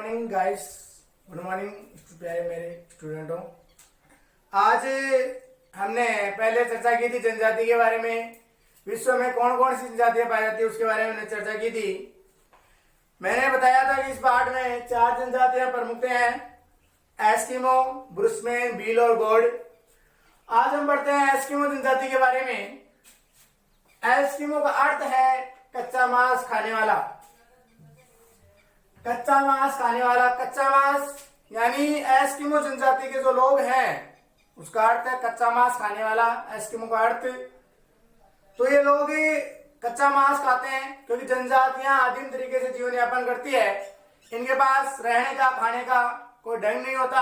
Morning guys, good morning प्यारे मेरे स्टूडेंटों। आज हमने पहले चर्चा की थी जनजाति के बारे में। विश्व में कौन कौन सी जनजातियां पाई जाती है उसके बारे में हमने चर्चा की थी। मैंने बताया था कि इस पाठ में 4 जनजातियां प्रमुख हैं, एस्किमो, ब्रुस्मेन, भील और गोंड। आज हम पढ़ते हैं एस्किमो जनजाति के बारे में। एस्किमो का अर्थ है कच्चा मांस खाने वाला। कच्चा मांस खाने वाला, कच्चा मांस यानी एस्किमो जनजाति के जो लोग हैं उसका अर्थ है कच्चा मांस खाने वाला, एस्किमो का अर्थ। तो ये लोग कच्चा मांस खाते हैं क्योंकि जनजातियां आदिम तरीके से जीवन यापन करती है। इनके पास रहने का, खाने का कोई ढंग नहीं होता।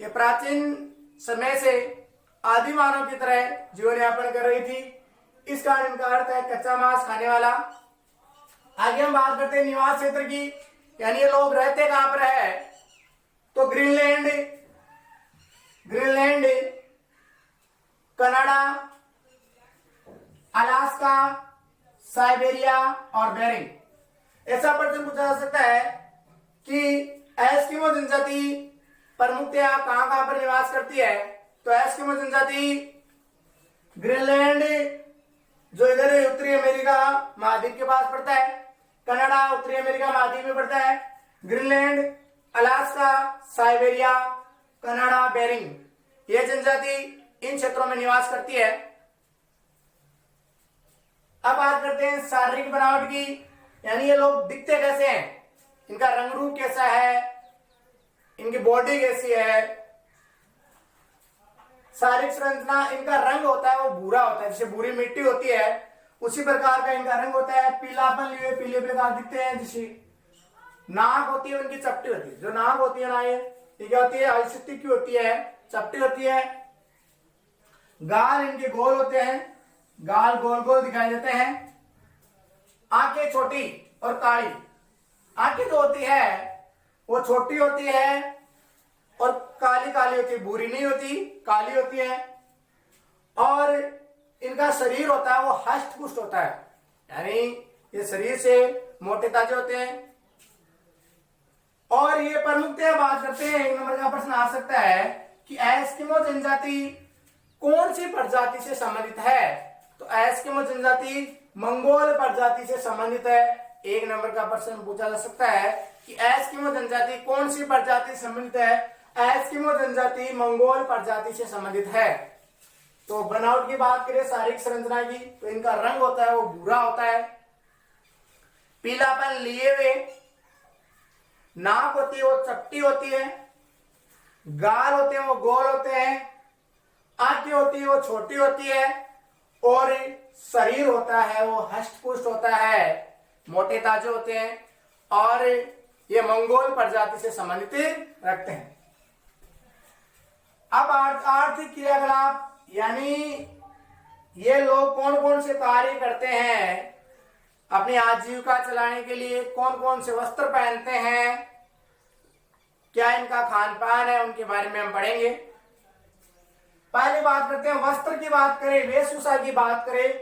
ये प्राचीन समय से आदि मानव की तरह जीवन यापन कर रही थी। इस कारण इनका अर्थ है कच्चा मांस खाने वाला। आगे हम बात करते हैं निवास क्षेत्र की, यानी ये लोग रहते कहां पर है। तो ग्रीनलैंड, कनाडा, अलास्का, साइबेरिया और बेरिंग। ऐसा प्रश्न पूछा जा सकता है कि एस्किमो जनजाति प्रमुखतया कहां कहां पर निवास करती है। तो एस्किमो जनजाति ग्रीनलैंड जो इधर उत्तरी अमेरिका महाद्वीप के पास पड़ता है, कनाडा उत्तरी अमेरिका महाद्वीप में पड़ता है, Greenland, Alaska, Siberia, Canada, Bering, यह जनजाति इन क्षेत्रों में निवास करती है। अब बात करते हैं शारीरिक बनावट की, यानी ये लोग दिखते कैसे हैं, इनका रंग रूप कैसा है, इनकी बॉडी कैसी है। शारीरिक संरचना, इनका रंग होता है वो भूरा होता है, जैसे भूरी मिट्टी होती है उसी प्रकार का इनका रंग होता है। पीलापन लिए पीले प्रकार दिखते हैं। जैसे नाक होती है उनकी चपटी होती है, जो नाक होती है ना ये क्या होती है, आयुष्य की होती है, चपटी होती है। गाल इनके गोल होते हैं, गाल गोल गोल दिखाई देते हैं। आंखें छोटी और काली, आंखें जो होती है वो छोटी होती है और काली काली होती है, भूरी नहीं होती, काली होती है। और इनका शरीर होता है वो हष्ट पुष्ट होता है, यानी ये शरीर से मोटे ताजे होते हैं। और ये प्रमुखतया बात करते हैं, 1 नंबर का प्रश्न आ सकता है कि एस्किमो जनजाति कौन सी प्रजाति से संबंधित है। तो एस्किमो जनजाति मंगोल प्रजाति से संबंधित है। 1 नंबर का प्रश्न पूछा जा सकता है कि एस्किमो जनजाति कौन सी प्रजाति से संबंधित है। एस्किमो जनजाति मंगोल प्रजाति से संबंधित है। तो बनावट की बात करें, शारीरिक संरचना की, तो इनका रंग होता है वो भूरा होता है, पीलापन लिए हुए। नाक होती है वो चपटी होती है, गाल होते हैं वो गोल होते हैं, आंखें होती है वो छोटी होती है और शरीर होता है वो हष्ट पुष्ट होता है, मोटे ताजे होते हैं। और ये मंगोल प्रजाति से संबंधित रखते हैं। अब आर्थिक क्रियाकलाप, यानी ये लोग कौन कौन से कार्य करते हैं अपनी आजीविका चलाने के लिए, कौन कौन से वस्त्र पहनते हैं, क्या इनका खान पान है, उनके बारे में हम पढ़ेंगे। पहले बात करते हैं वस्त्र की बात करें, वेशभूषा की बात करें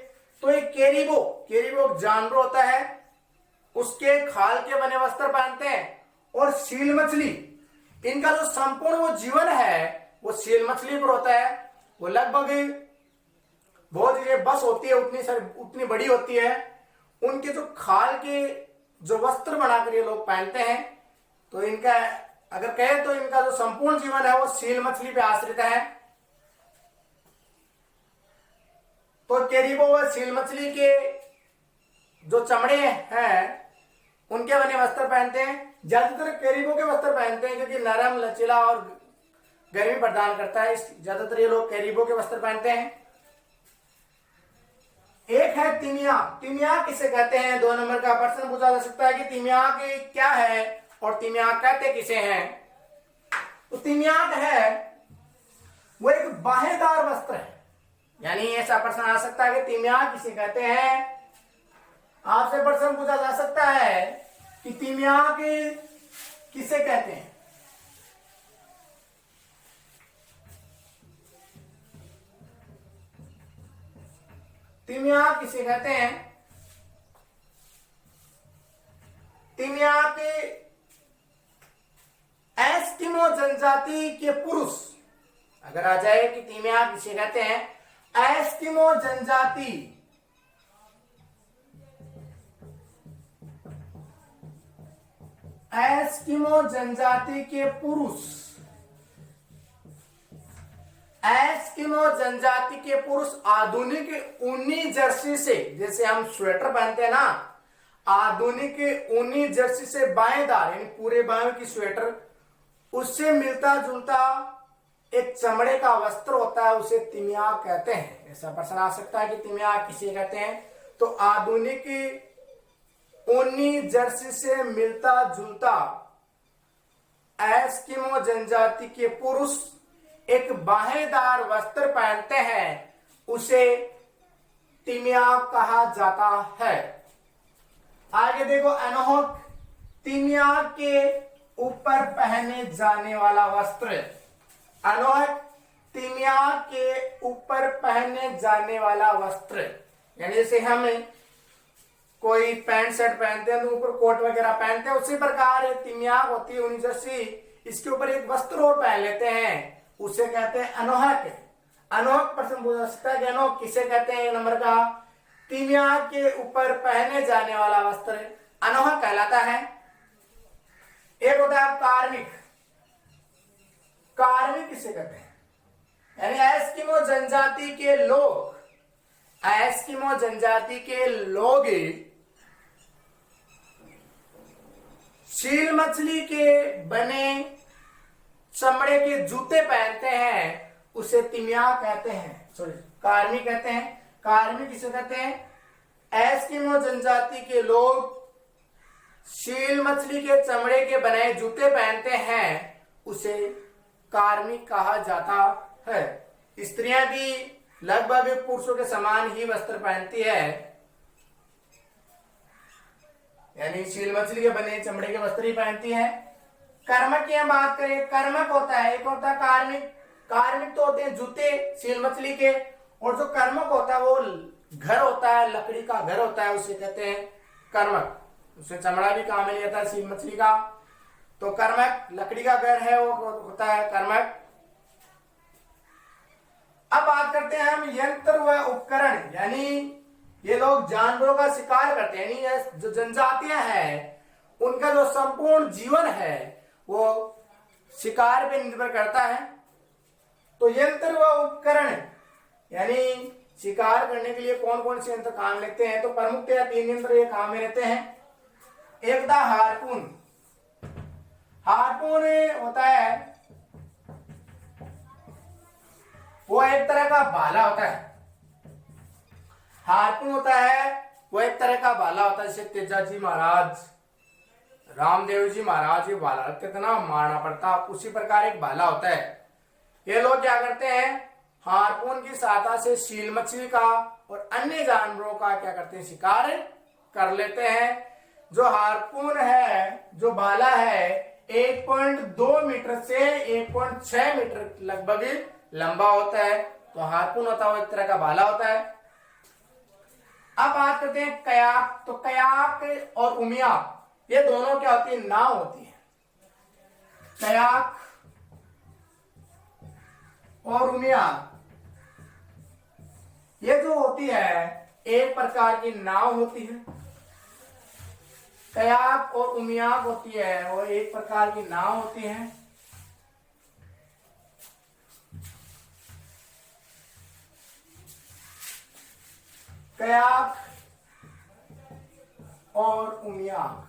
तो एक केरिबो जानवर होता है, उसके खाल के बने वस्त्र पहनते हैं। और सील मछली, इनका जो संपूर्ण वो जीवन है वो सील मछली पर होता है। वो लगभग बहुत ये बस होती है उतनी बड़ी होती है। उनके जो खाल के जो वस्त्र बनाकर ये लोग पहनते हैं, तो इनका अगर कहे तो इनका जो संपूर्ण जीवन है वो सील मछली पे आश्रित है। तो केरिबो व सील मछली के जो चमड़े हैं उनके बने वस्त्र पहनते हैं। ज्यादातर केरिबो के वस्त्र पहनते हैं क्योंकि नरम, लचीला और गर्मी प्रदान करता है, ज्यादातर ये लोग कैरिबो के वस्त्र पहनते हैं। एक है तिमिया। तिमिया किसे कहते हैं, 2 नंबर का प्रश्न पूछा जा सकता है कि तिमिया के क्या है और तिमिया कहते किसे हैं। तो तिमिया है वो एक बाहेदार वस्त्र है, यानी ऐसा प्रश्न आ सकता है कि तिमिया किसे कहते हैं। आपसे प्रश्न पूछा जा सकता है कि तिमिया के किसे कहते हैं। तिमिया किसे कहते हैं। तिमिया के एस्किमो जनजाति के पुरुष, अगर आ जाए कि तिमियाक किसे कहते हैं, एस्किमो जनजाति, एस्किमो जनजाति के पुरुष, एस्किमो जनजाति के पुरुष आधुनिक ऊनी जर्सी से, जैसे हम स्वेटर पहनते हैं ना, आधुनिक ऊनी जर्सी से बाएदार यानी पूरे बाएं की स्वेटर, उससे मिलता जुलता एक चमड़े का वस्त्र होता है, उसे तिमियाक कहते हैं। ऐसा प्रश्न आ सकता है कि तिमियाक किसे कहते हैं, तो आधुनिक ऊनी जर्सी से मिलता जुलता एस्किमो जनजाति के पुरुष एक बाहेदार वस्त्र पहनते हैं, उसे तिमियाक कहा जाता है। आगे देखो, अनोहक, तिमियाक के ऊपर पहने जाने वाला वस्त्र, अनोहक तिमियाक के ऊपर पहने जाने वाला वस्त्र, यानी जैसे हम कोई पैंट शर्ट पहनते हैं तो ऊपर कोट वगैरह पहनते हैं, उसी प्रकार तिमियाक होती है ऊनी जर्सी, इसके ऊपर एक वस्त्र और पहन लेते हैं, उसे कहते हैं अनोहक। अनोहक प्रश्न पूछ सकता है कि अनोहक किसे कहते हैं, नंबर का, तिमियाक के ऊपर पहने जाने वाला वस्त्र अनोहक कहलाता है। एक होता है कार्मिक, कार्मिक किसे कहते हैं, यानी एस्किमो जनजाति के लोग, एस्किमो जनजाति के लोग सील मछली के बने चमड़े के जूते पहनते हैं, उसे तिमियाक कहते हैं, सॉरी कार्मिक कहते हैं। कार्मिक किसे कहते हैं, एस्किमो जनजाति के लोग सील मछली के चमड़े के बने जूते पहनते हैं, उसे कार्मिक कहा जाता है। स्त्रियां भी लगभग पुरुषों के समान ही वस्त्र पहनती है, यानी सील मछली के बने चमड़े के वस्त्र ही पहनती है। कर्मक की हम बात करें, कर्मक होता है, एक होता है कार्मिक, कार्मिक तो होते हैं जूते सील मछली के, और जो कर्मक होता है वो घर होता है, लकड़ी का घर होता है, उसे कहते हैं कर्मक, उससे चमड़ा भी काम में लिया था सील मछली का, तो कर्मक लकड़ी का घर है वो होता है कर्मक। अब बात करते हैं हम यंत्र व उपकरण, यानी ये लोग जानवरों का शिकार करते हैं, यानी ये जो जनजातियां हैं उनका जो संपूर्ण जीवन है वो शिकार पे निर्भर करता है। तो यंत्र व उपकरण, यानी शिकार करने के लिए कौन कौन से यंत्र काम लेते हैं, तो प्रमुखतया 3 यंत्र ये काम में रहते हैं। एक था हार्पून, हार्पून होता है वो एक तरह का भाला होता है, हार्पून होता है वो एक तरह का भाला होता है, जैसे तेजाजी महाराज, रामदेव जी महाराज ये भाला कितना मारना पड़ता, उसी प्रकार एक भाला होता है। ये लोग क्या करते हैं, हार्पून की सहायता से सील मछली का और अन्य जानवरों का क्या करते हैं, शिकार कर लेते हैं। जो हार्पून है, जो भाला है, 1.2 मीटर से 1.6 मीटर लगभग लंबा होता है, तो हार्पून होता है वो एक तरह का भाला होता है। अब बात करते हैं कयाक, तो कयाक और उमियाक ये दोनों क्या होती है, नाव होती है। कयाक और उमियाक ये जो होती है एक प्रकार की नाव होती है, कयाक और उमियाक होती है वो एक प्रकार की नाव होती है। कयाक और उमियाक,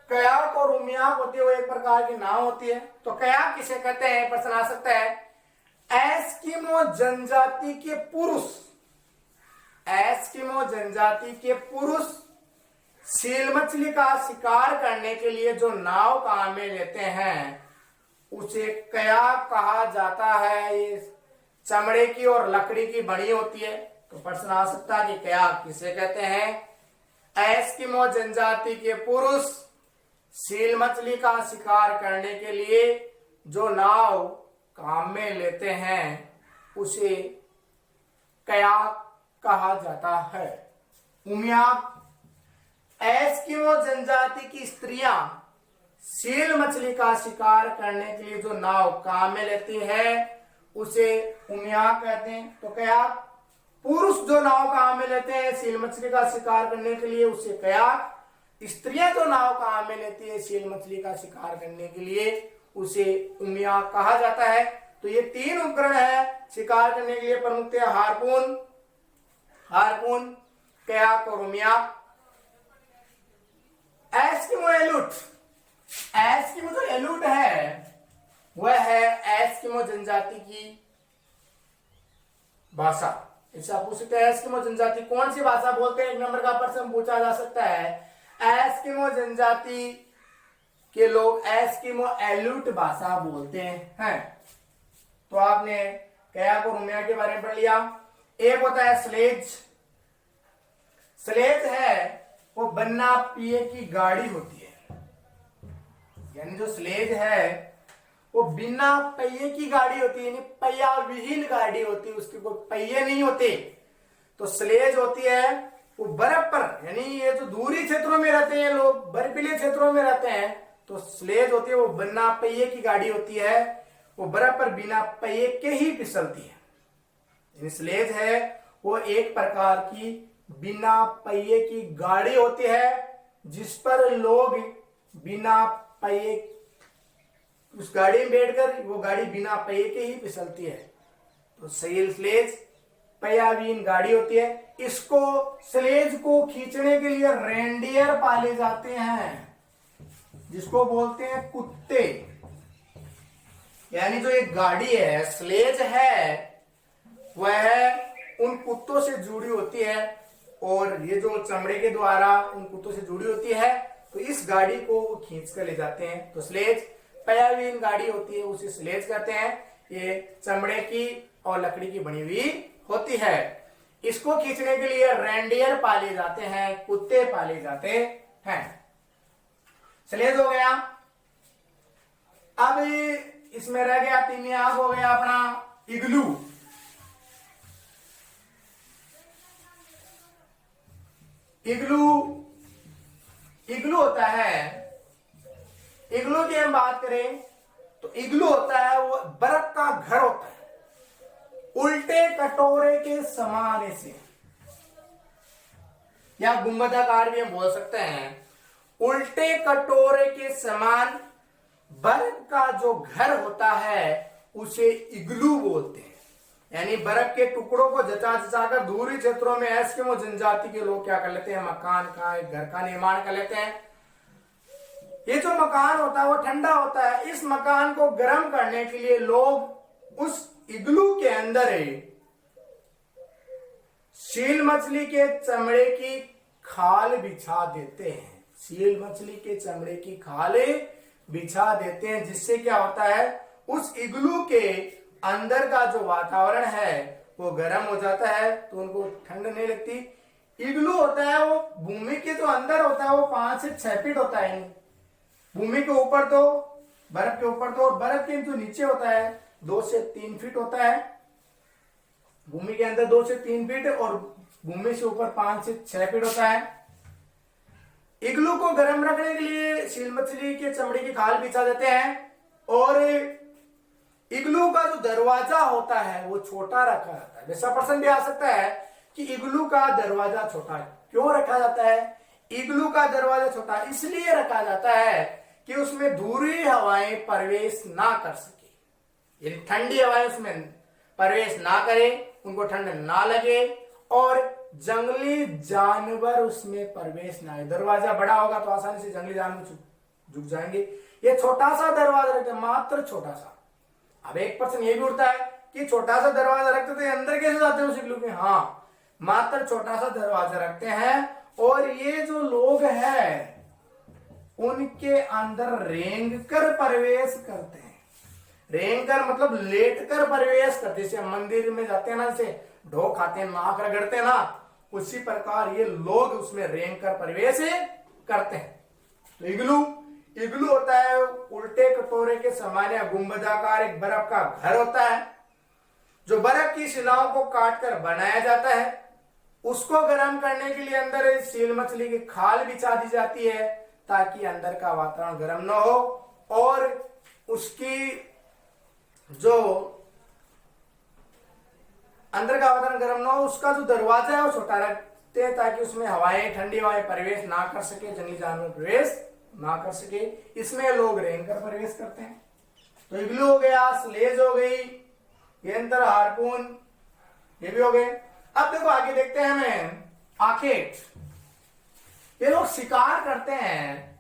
कयाक और उमियाक होती है वो एक प्रकार की नाव होती है। तो कयाक किसे कहते हैं, प्रश्न आ सकता है, एस्किमो जनजाति के पुरुष, एस्किमो जनजाति के पुरुष सील मछली का शिकार करने के लिए जो नाव काम में लेते हैं उसे कयाक कहा जाता है। ये चमड़े की और लकड़ी की बनी होती है, तो प्रश्न आ सकता है कि कयाक किसे कहते हैं, एस्किमो जनजाति के पुरुष सील मछली का शिकार करने के लिए जो नाव काम में लेते हैं उसे कयाक कहा जाता है। उमियाक, एस्किमो जनजाति की स्त्रियां सील मछली का शिकार करने के लिए जो नाव काम में लेती है उसे उमियाक कहते हैं। तो कयाक, पुरुष जो नाव काम में लेते हैं सील मछली का शिकार करने के लिए उसे कयाक, स्त्रियां जो नाव काम में लेती है सील मछली का शिकार करने के लिए उसे उमियाक कहा जाता है। तो ये 3 उपकरण है शिकार करने के लिए प्रमुखतः हार्पून, कयाक और उमियाक। एस्किमो एलुट, एस्किमो जो एलुट है वह है एस्किमो जनजाति की भाषा। इससे आप पूछ सकते हैं एस्किमो जनजाति कौन सी भाषा बोलते हैं, 1 नंबर का प्रश्न पूछा जा सकता है। एस्किमो जनजाति के लोग एस्किमो एलुट भाषा बोलते हैं। तो आपने कयाक और उमियाक के बारे में पढ़ लिया। एक होता है स्लेज। स्लेज है वो बन्ना पिए की गाड़ी होती है, यानी जो स्लेज है वो बिना पहिए की गाड़ी होती है, यानी पहिया विहीन गाड़ी होती है, उसके कोई पहिए नहीं होते। तो स्लेज होती है वो बर्फ पर, यानी ये जो दूरी क्षेत्रों में रहते हैं लोग, बर्फीले क्षेत्रों में रहते हैं, तो स्लेज होती है वो बिना पहिए की गाड़ी होती है, वो बर्फ पर बिना पहिए के ही फिसलती है। यानी स्लेज है वो एक प्रकार की बिना पहिए की गाड़ी होती है जिस पर लोग बिना पहिए, उस गाड़ी में बैठकर वो गाड़ी बिना पहिए के ही फिसलती है। तो सेल स्लेज पहियाविहीन गाड़ी होती है। इसको स्लेज को खींचने के लिए रेंडियर पाले जाते हैं जिसको बोलते हैं कुत्ते। यानी जो एक गाड़ी है स्लेज है वह उन कुत्तों से जुड़ी होती है और ये जो चमड़े के द्वारा उन कुत्तों से जुड़ी होती है, तो इस गाड़ी को वो खींच कर ले जाते हैं। तो स्लेज पहियाविहीन गाड़ी होती है उसे स्लेज कहते हैं। ये चमड़े की और लकड़ी की बनी हुई होती है। इसको खींचने के लिए रेंडियर पाले जाते हैं, कुत्ते पाले जाते हैं। स्लेज हो गया। अब इसमें रह गया तिमियाक, हो गया अपना इग्लू। इग्लू होता है, इग्लू की हम बात करें तो इग्लू होता है वो बर्फ का घर होता है, उल्टे कटोरे के समान ऐसे, या गुंबदाकार भी हम बोल सकते हैं। उल्टे कटोरे के समान बर्फ का जो घर होता है उसे इग्लू बोलते हैं। यानी बर्फ के टुकड़ों को जचा जचाकर दूरी क्षेत्रों में एस्किमो जनजाति के लोग क्या कर लेते हैं, मकान का, एक घर का निर्माण कर लेते हैं। ये जो मकान होता है वो ठंडा होता है। इस मकान को गर्म करने के लिए लोग उस इग्लू के अंदर सील मछली के चमड़े की खाल बिछा देते हैं। सील मछली के चमड़े की खाल बिछा देते हैं, जिससे क्या होता है उस इग्लू के अंदर का जो वातावरण है वो गर्म हो जाता है, तो उनको ठंड नहीं लगती। इग्लू होता है वो भूमि के जो अंदर होता है वो 5 से 6 फीट होता है। भूमि के ऊपर तो, बर्फ के ऊपर तो, और बर्फ के जो नीचे होता है 2 से 3 फीट होता है। भूमि के अंदर 2 से 3 फीट और भूमि से ऊपर 5 से 6 फीट होता है। इग्लू को गर्म रखने के लिए सील मछली के चमड़े की खाल बिछा देते हैं, और इग्लू का जो दरवाजा होता है वो छोटा रखा जाता है। वैसा प्रश्न भी आ सकता है कि इग्लू का दरवाजा छोटा क्यों रखा जाता है। इग्लू का दरवाजा छोटा इसलिए रखा जाता है कि उसमें धूरी हवाएं प्रवेश ना कर सके, यानी ठंडी हवाएं उसमें प्रवेश ना करे, उनको ठंड ना लगे, और जंगली जानवर उसमें प्रवेश ना आए। दरवाजा बड़ा होगा तो आसानी से जंगली जानवर झुक जाएंगे। ये छोटा सा दरवाजा रखते हैं, मात्र छोटा सा। अब एक प्रश्न ये भी उठता है कि छोटा सा दरवाजा रखते तो अंदर कैसे जाते हैं उस इग्लू के। हाँ, मात्र छोटा सा दरवाजा रखते हैं, और ये जो लोग हैं उनके अंदर रेंग कर प्रवेश करते हैं। रेंग कर मतलब लेट कर प्रवेश करते, जैसे मंदिर में जाते हैं ना, जैसे ढो खाते हैं, नाक रगड़ते हैं ना, उसी प्रकार ये लोग उसमें रेंग कर प्रवेश करते हैं। तो इग्लू होता है उल्टे कटोरे के समान या गुंबदाकार एक बर्फ का घर होता है, जो बर्फ की शिलाओं को काटकर बनाया जाता है। उसको गर्म करने के लिए अंदर सील मछली की खाल बिछा दी जाती है, ताकि अंदर का वातावरण गर्म न हो और उसकी जो अंदर का वातावरण गर्म ना हो, उसका जो दरवाजा है वो छोटा रखते हैं ताकि उसमें हवाएं, ठंडी हवाएं प्रवेश ना कर सके, जंगली जानवर प्रवेश ना कर सके। इसमें लोग रेंगकर प्रवेश करते हैं। तो इग्लू हो गया, स्लेज हो गई, गेंतर, हारपून, ये भी हो गए। अब देखो आगे देखते हैं हमें आखेट। ये लोग शिकार करते हैं,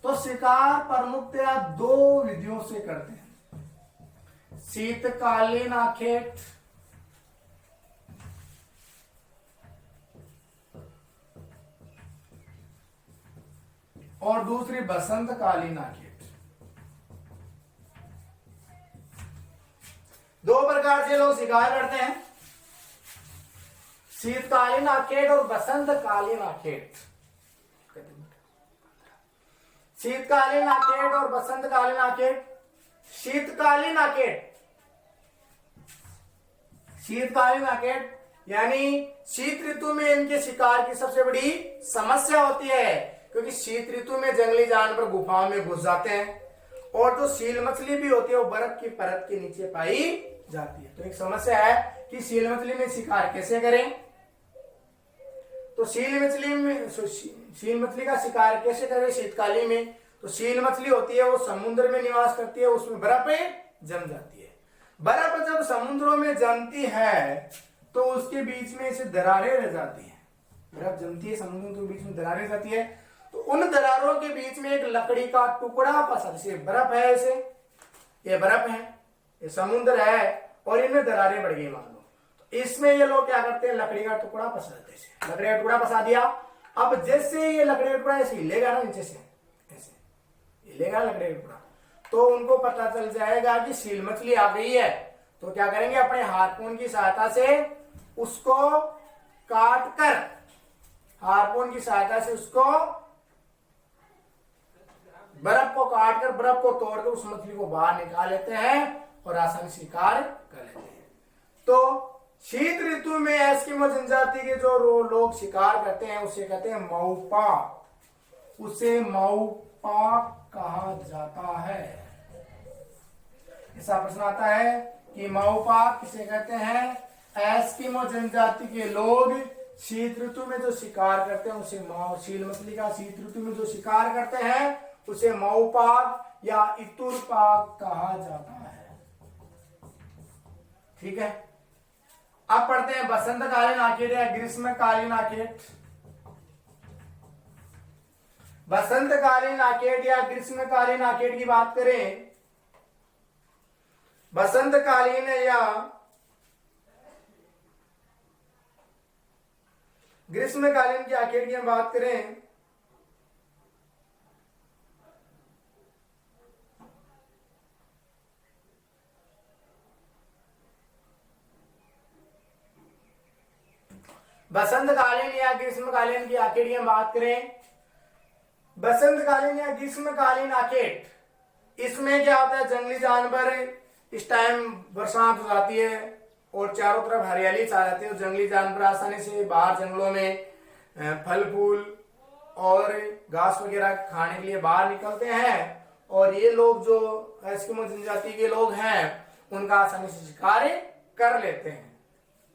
तो शिकार प्रमुखतया दो विधियों से करते हैं। शीतकालीन आखेट और दूसरी बसंतकालीन आखेट। दो प्रकार से लोग शिकार करते हैं, शीतकालीन आखेट और बसंतकालीन आखेट। शीतकालीन आखेट और बसंतकालीन आखेट। शीतकालीन आखेट, शीतकालीन आखेट यानी शीत ऋतु में इनके शिकार की सबसे बड़ी समस्या होती है, क्योंकि शीत ऋतु में जंगली जानवर गुफाओं में घुस जाते हैं और जो सील मछली भी होती है वो बर्फ की परत के नीचे पाई जाती है। तो एक समस्या है कि सील मछली में शिकार कैसे करें। तो सील मछली का शिकार कैसे करें शीतकालीन में। तो सील मछली होती है वो समुद्र में निवास करती है, उसमें बर्फ जम जाती है। बर्फ जब समुद्रों में जमती है तो उसके बीच में ऐसे दरारें रह जाती है। बर्फ जमती है, समुद्र के बीच में दरारें जाती है, तो उन दरारों के बीच में एक लकड़ी का टुकड़ा फंसा। जैसे बर्फ है, ऐसे ये बर्फ है, ये समुद्र है और इनमें दरारें बढ़ गई मान लो। तो इसमें ये लोग क्या करते हैं, लकड़ी का टुकड़ा फंसा देते हैं। लकड़ी का टुकड़ा फंसा दिया, अब जैसे ये लकड़ी का टुकड़ा ऐसे हिलेगा ना, नीचे से ऐसे हिलेगा लकड़ी का टुकड़ा, तो उनको पता चल जाएगा कि सील मछली आ गई है। तो क्या करेंगे, अपने हार्पून की सहायता से उसको काटकर, हार्पून की सहायता से उसको बर्फ को काटकर, बर्फ को तोड़कर उस मछली को बाहर निकाल लेते हैं और आसानी से शिकार कर लेते हैं। तो शीत ऋतु में एस्किमो जनजाति के जो लोग शिकार करते हैं उसे कहते हैं मऊपा, उसे मऊपा कहा जाता है। ऐसा प्रश्न आता है कि मऊपा किसे कहते हैं। एस्किमो जनजाति के लोग शीत ऋतु में जो शिकार करते हैं उसे सील मछली का शीत ऋतु में जो शिकार करते हैं उसे मऊपाक या इतुरपाक कहा जाता है। ठीक है, अब पढ़ते हैं बसंतकालीन आखेट या ग्रीष्मकालीन आखेट। बसंतकालीन आखेट या ग्रीष्मकालीन आखेट की बात करें, बसंतकालीन या ग्रीष्मकालीन की आखेट की हम बात करें, बसंतकालीन या ग्रीष्मकालीन की आखेट की हम बात करें, बसंतकालीन या ग्रीष्मकालीन आखेट, इसमें क्या होता है, जंगली जानवर इस टाइम बरसात हो जाती है और चारों तरफ हरियाली छा जाती है, तो जंगली जानवर आसानी से बाहर जंगलों में फल फूल और घास वगैरह खाने के लिए बाहर निकलते हैं। और ये लोग जो एस्किमो जनजाति के लोग हैं उनका आसानी से शिकार कर लेते हैं।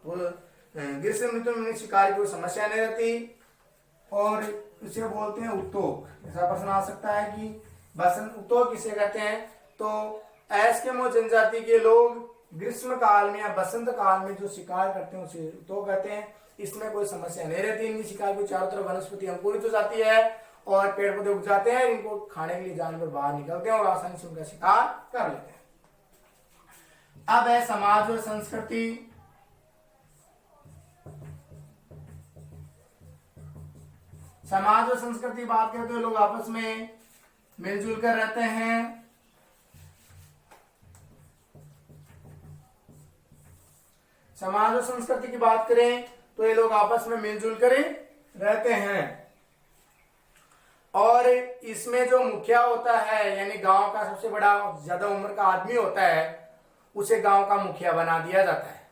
तो ग्रीष्म ऋतु में शिकार की कोई समस्या नहीं रहती और इसे बोलते हैं उत्तोक। ऐसा प्रश्न आ सकता है कि बसंत उत्तोक किसे कहते हैं। तो एस्किमो जनजाति के लोग ग्रीष्म काल में या बसंत काल में जो शिकार करते हैं उसे उत्तोक कहते हैं। इसमें कोई समस्या नहीं रहती, इनकी शिकार को चारों तरफ वनस्पति अंकुरित हो जाती है और पेड़ पौधे उग जाते हैं, इनको खाने के लिए जानवर बाहर निकलते हैं और आसानी से उनका शिकार कर लेते हैं। अब है समाज और संस्कृति। समाज और संस्कृति बात करते हुए लोग आपस में मिलजुल कर रहते हैं। समाज और संस्कृति की बात करें तो ये लोग आपस में मिलजुल कर रहते हैं और इसमें जो मुखिया होता है यानी गांव का सबसे बड़ा ज्यादा उम्र का आदमी होता है उसे गांव का मुखिया बना दिया जाता है।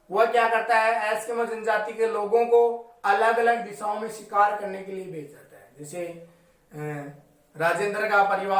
वह क्या करता है, एस्किमो जनजाति के लोगों को अलग अलग दिशाओं में शिकार करने के लिए भेज जाता है। जैसे राजेंद्र का परिवार